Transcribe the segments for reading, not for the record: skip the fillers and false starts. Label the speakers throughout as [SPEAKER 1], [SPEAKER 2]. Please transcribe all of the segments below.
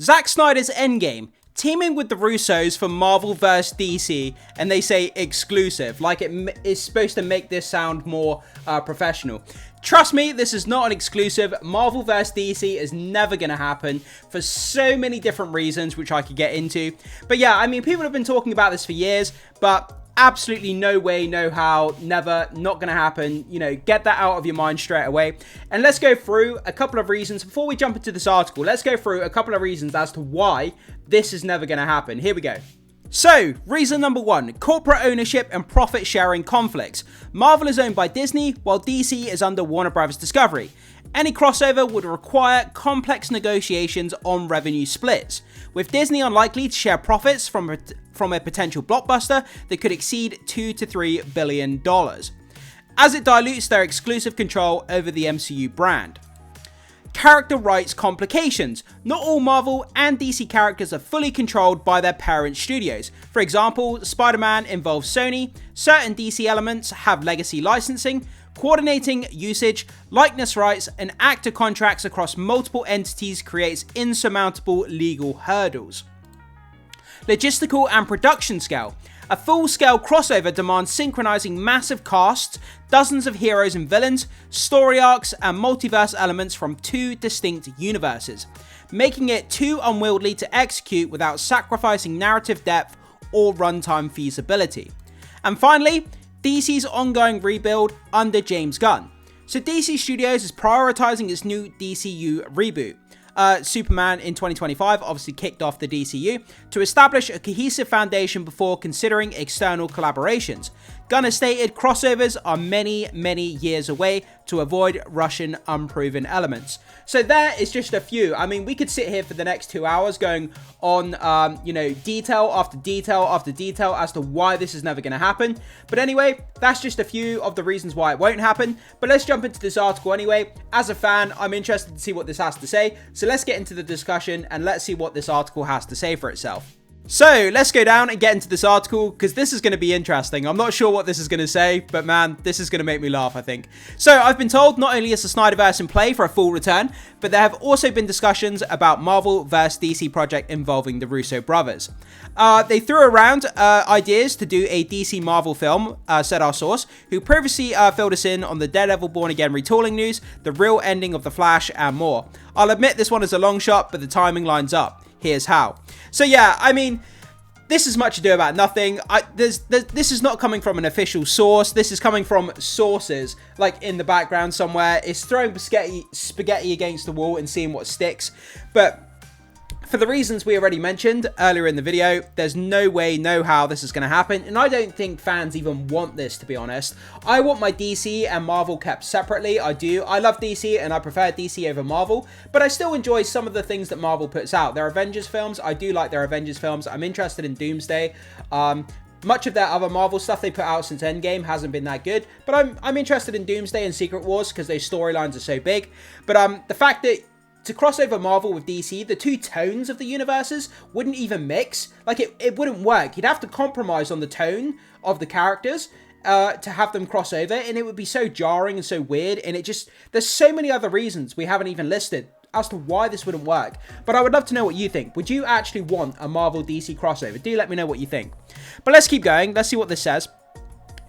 [SPEAKER 1] Zack Snyder's Endgame, teaming with the Russos for Marvel vs. DC, and they say exclusive, like it is supposed to make this sound more professional. Trust me, this is not an exclusive. Marvel vs. DC is never going to happen for so many different reasons, which I could get into. But yeah, I mean, people have been talking about this for years, but absolutely no way, no how, never, not going to happen. You know, get that out of your mind straight away. And let's go through a couple of reasons. Before we jump into this article, let's go through a couple of reasons as to why this is never going to happen. Here we go. So, reason number one, corporate ownership and profit sharing conflicts. Marvel is owned by Disney, while DC is under Warner Brothers Discovery. Any crossover would require complex negotiations on revenue splits, with Disney unlikely to share profits from a potential blockbuster that could exceed $2 to $3 billion, as it dilutes their exclusive control over the MCU brand. Character rights complications. Not all Marvel and DC characters are fully controlled by their parent studios. For example, Spider-Man involves Sony, certain DC elements have legacy licensing, coordinating usage, likeness rights, and actor contracts across multiple entities creates insurmountable legal hurdles. Logistical and production scale. A full-scale crossover demands synchronizing massive casts, dozens of heroes and villains, story arcs, and multiverse elements from two distinct universes, making it too unwieldy to execute without sacrificing narrative depth or runtime feasibility. And finally, DC's ongoing rebuild under James Gunn. So DC Studios is prioritizing its new DCU reboot. Superman in 2025 obviously kicked off the DCU to establish a cohesive foundation before considering external collaborations. Gunn has stated crossovers are many years away to avoid Russian unproven elements. So there is just a few. I mean, we could sit here for the next 2 hours going on, detail after detail after detail as to why this is never going to happen. But anyway, that's just a few of the reasons why it won't happen. But let's jump into this article anyway. As a fan, I'm interested to see what this has to say. So let's get into the discussion and let's see what this article has to say for itself. So let's go down and get into this article because this is going to be interesting. I'm not sure what this is going to say, but man, this is going to make me laugh, I think. So I've been told not only is the Snyderverse in play for a full return, but there have also been discussions about Marvel vs. DC project involving the Russo Brothers. They threw around ideas to do a DC Marvel film, said our source, who previously filled us in on the Daredevil Born Again retooling news, the real ending of The Flash, and more. I'll admit this one is a long shot, but the timing lines up. Here's how. So yeah, I mean, this is much ado about nothing. This is not coming from an official source. This is coming from sources, like in the background somewhere. It's throwing spaghetti against the wall and seeing what sticks. But for the reasons we already mentioned earlier in the video, there's no way, no how this is going to happen. And I don't think fans even want this, to be honest. I want my DC and Marvel kept separately. I do. I love DC and I prefer DC over Marvel. But I still enjoy some of the things that Marvel puts out. Their Avengers films, I do like their Avengers films. I'm interested in Doomsday. Much of their other Marvel stuff they put out since Endgame hasn't been that good. But I'm interested in Doomsday and Secret Wars because those storylines are so big. But the fact that to cross over Marvel with DC, the two tones of the universes wouldn't even mix. Like, it wouldn't work. You'd have to compromise on the tone of the characters to have them cross over, and it would be so jarring and so weird, and there's so many other reasons we haven't even listed as to why this wouldn't work. But I would love to know what you think. Would you actually want a Marvel-DC crossover? Do let me know what you think. But let's keep going. Let's see what this says.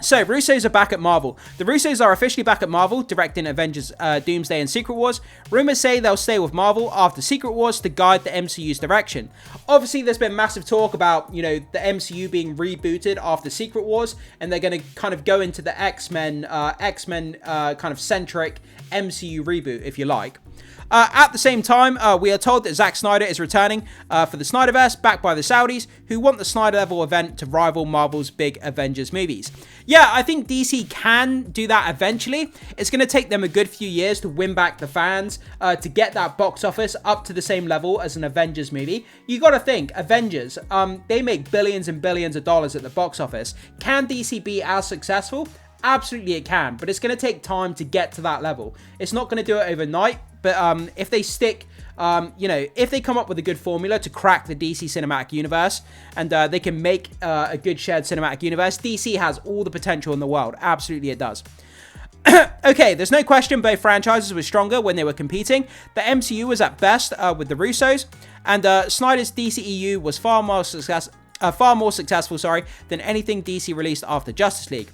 [SPEAKER 1] So, Russos are back at Marvel. The Russos are officially back at Marvel, directing Avengers, Doomsday, and Secret Wars. Rumors say they'll stay with Marvel after Secret Wars to guide the MCU's direction. Obviously, there's been massive talk about, the MCU being rebooted after Secret Wars, and they're going to kind of go into the X-Men kind of centric MCU reboot, if you like. At the same time, we are told that Zack Snyder is returning for the Snyderverse, backed by the Saudis, who want the Snyder-level event to rival Marvel's big Avengers movies. Yeah, I think DC can do that eventually. It's going to take them a good few years to win back the fans, to get that box office up to the same level as an Avengers movie. You got to think, Avengers, they make billions and billions of dollars at the box office. Can DC be as successful? Absolutely it can, but it's going to take time to get to that level. It's not going to do it overnight, but if they stick, if they come up with a good formula to crack the DC cinematic universe and they can make a good shared cinematic universe, DC has all the potential in the world. Absolutely it does. Okay, there's no question both franchises were stronger when they were competing. The MCU was at best with the Russos. And Snyder's DCEU was far more successful than anything DC released after Justice League,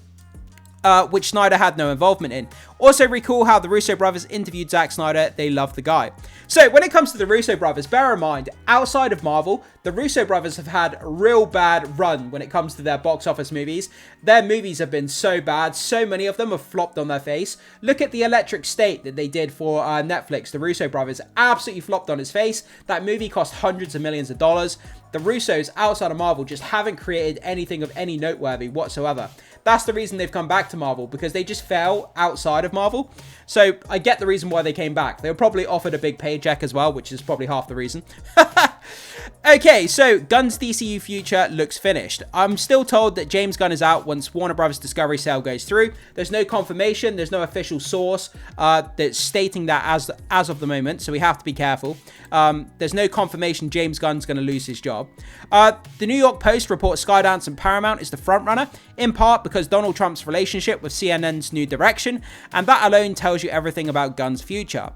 [SPEAKER 1] which Snyder had no involvement in. Also recall how the Russo Brothers interviewed Zack Snyder. They loved the guy. So when it comes to the Russo Brothers, bear in mind, outside of Marvel, the Russo Brothers have had a real bad run when it comes to their box office movies. Their movies have been so bad. So many of them have flopped on their face. Look at the Electric State that they did for Netflix. The Russo Brothers absolutely flopped on its face. That movie cost hundreds of millions of dollars. The Russos, outside of Marvel, just haven't created anything of any noteworthy whatsoever. That's the reason they've come back to Marvel, because they just fell outside of Marvel. So I get the reason why they came back. They were probably offered a big paycheck as well, which is probably half the reason. Okay, so Gunn's DCU future looks finished. I'm still told that James Gunn is out once Warner Brothers Discovery sale goes through. There's no confirmation. There's no official source that's stating that as of the moment, so we have to be careful. There's no confirmation James Gunn's going to lose his job. The New York Post reports Skydance and Paramount is the frontrunner, in part because Donald Trump's relationship with CNN's new direction, and that alone tells you everything about Gunn's future.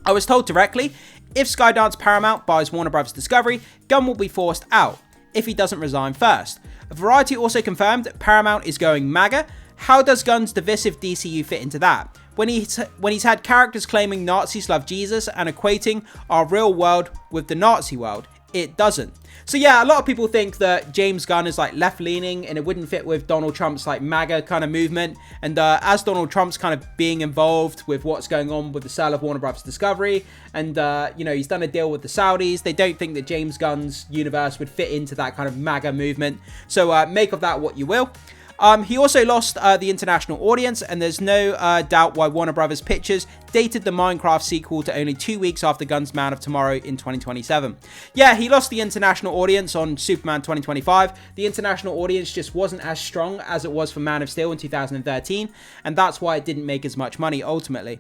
[SPEAKER 1] I was told directly, if Skydance Paramount buys Warner Bros. Discovery, Gunn will be forced out, if he doesn't resign first. Variety also confirmed that Paramount is going MAGA. How does Gunn's divisive DCU fit into that? When he's had characters claiming Nazis love Jesus and equating our real world with the Nazi world, it doesn't. So yeah, a lot of people think that James Gunn is like left-leaning and it wouldn't fit with Donald Trump's like MAGA kind of movement. And as Donald Trump's kind of being involved with what's going on with the sale of Warner Bros. Discovery, and you know, he's done a deal with the Saudis, they don't think that James Gunn's universe would fit into that kind of MAGA movement. So make of that what you will. He also lost the international audience, and there's no doubt why Warner Brothers Pictures dated the Minecraft sequel to only 2 weeks after Gunn's Man of Tomorrow in 2027. Yeah, he lost the international audience on Superman 2025. The international audience just wasn't as strong as it was for Man of Steel in 2013, and that's why it didn't make as much money ultimately.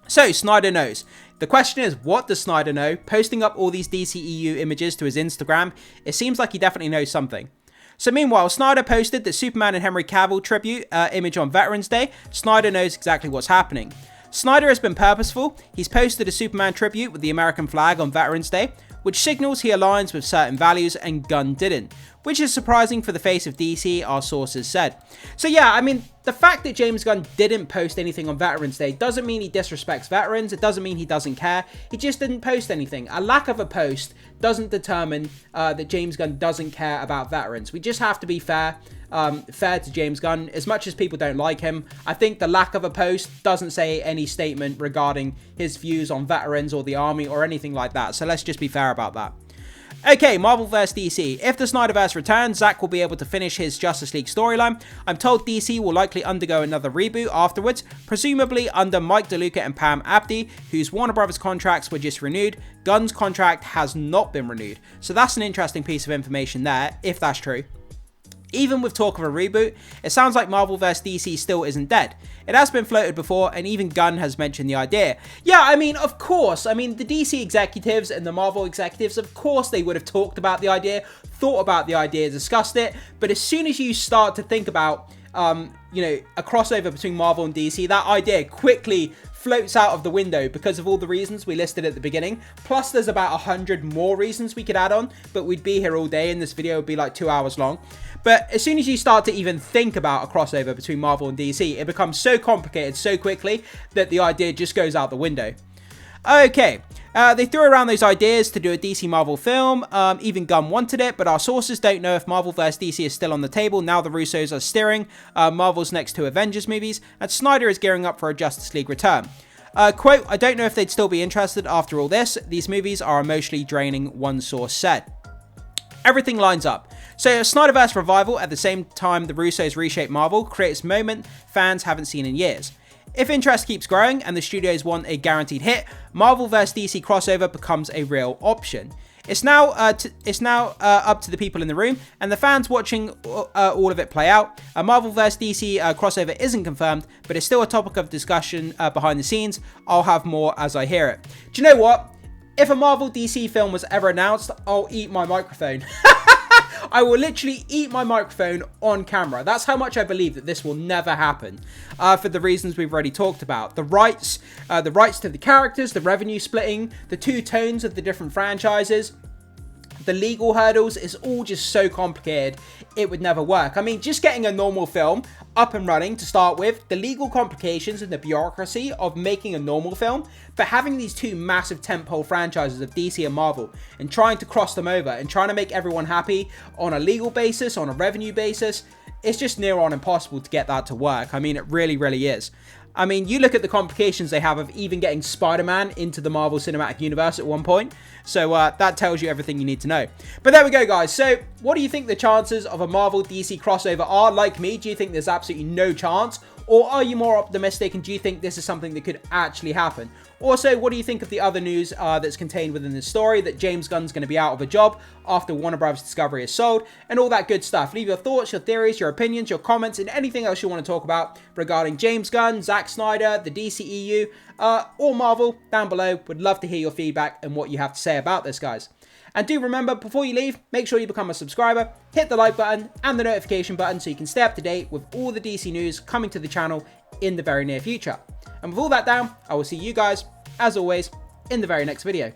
[SPEAKER 1] So, Snyder knows. The question is, what does Snyder know? Posting up all these DCEU images to his Instagram, it seems like he definitely knows something. So meanwhile, Snyder posted the Superman and Henry Cavill tribute image on Veterans Day. Snyder knows exactly what's happening. Snyder has been purposeful. He's posted a Superman tribute with the American flag on Veterans Day, which signals he aligns with certain values, and Gunn didn't, which is surprising for the face of DC, our sources said. So yeah, I mean, the fact that James Gunn didn't post anything on Veterans Day doesn't mean he disrespects veterans. It doesn't mean he doesn't care. He just didn't post anything. A lack of a post doesn't determine that James Gunn doesn't care about veterans. We just have to be fair to James Gunn. As much as people don't like him, I think the lack of a post doesn't say any statement regarding his views on veterans or the army or anything like that. So let's just be fair about that. Okay, Marvel vs. DC. If the Snyderverse returns, Zack will be able to finish his Justice League storyline. I'm told DC will likely undergo another reboot afterwards, presumably under Mike DeLuca and Pam Abdi, whose Warner Brothers contracts were just renewed. Gunn's contract has not been renewed. So that's an interesting piece of information there, if that's true. Even with talk of a reboot, it sounds like Marvel vs. DC still isn't dead. It has been floated before, and even Gunn has mentioned the idea. Yeah, I mean, of course. I mean, the DC executives and the Marvel executives, of course they would have talked about the idea, thought about the idea, discussed it. But as soon as you start to think about, you know, a crossover between Marvel and DC, that idea quickly floats out of the window because of all the reasons we listed at the beginning. Plus, there's about 100 more reasons we could add on, but we'd be here all day, and this video would be like 2 hours long. But as soon as you start to even think about a crossover between Marvel and DC, it becomes so complicated so quickly that the idea just goes out the window. Okay, they threw around those ideas to do a DC Marvel film. Even Gunn wanted it, but our sources don't know if Marvel vs. DC is still on the table now the Russos are steering Marvel's next 2 Avengers movies, and Snyder is gearing up for a Justice League return. Quote, I don't know if they'd still be interested after all this. These movies are emotionally draining, one source said. Everything lines up. So a Snyderverse revival at the same time the Russos reshape Marvel creates a moment fans haven't seen in years. If interest keeps growing and the studios want a guaranteed hit, Marvel vs. DC crossover becomes a real option. It's now up to the people in the room and the fans watching all of it play out. A Marvel vs. DC crossover isn't confirmed, but it's still a topic of discussion behind the scenes. I'll have more as I hear it. Do you know what? If a Marvel DC film was ever announced, I'll eat my microphone. I will literally eat my microphone on camera. That's how much I believe that this will never happen, for the reasons we've already talked about. The rights to the characters, the revenue splitting, the two tones of the different franchises, the legal hurdles is all just so complicated, it would never work. I mean, just getting a normal film up and running to start with, the legal complications and the bureaucracy of making a normal film, but having these two massive tentpole franchises of DC and Marvel and trying to cross them over and trying to make everyone happy on a legal basis, on a revenue basis, it's just near on impossible to get that to work. I mean, it really, really is. I mean, you look at the complications they have of even getting Spider-Man into the Marvel Cinematic Universe at one point. So that tells you everything you need to know. But there we go, guys. So what do you think the chances of a Marvel DC crossover are? Like me, do you think there's absolutely no chance? Or are you more optimistic and do you think this is something that could actually happen? Also, what do you think of the other news that's contained within this story, that James Gunn's going to be out of a job after Warner Bros. Discovery is sold, and all that good stuff? Leave your thoughts, your theories, your opinions, your comments, and anything else you want to talk about regarding James Gunn, Zack Snyder, the DCEU, or Marvel down below. Would love to hear your feedback and what you have to say about this, guys. And do remember, before you leave, make sure you become a subscriber, hit the like button and the notification button so you can stay up to date with all the DC news coming to the channel in the very near future. And with all that down, I will see you guys, as always, in the very next video.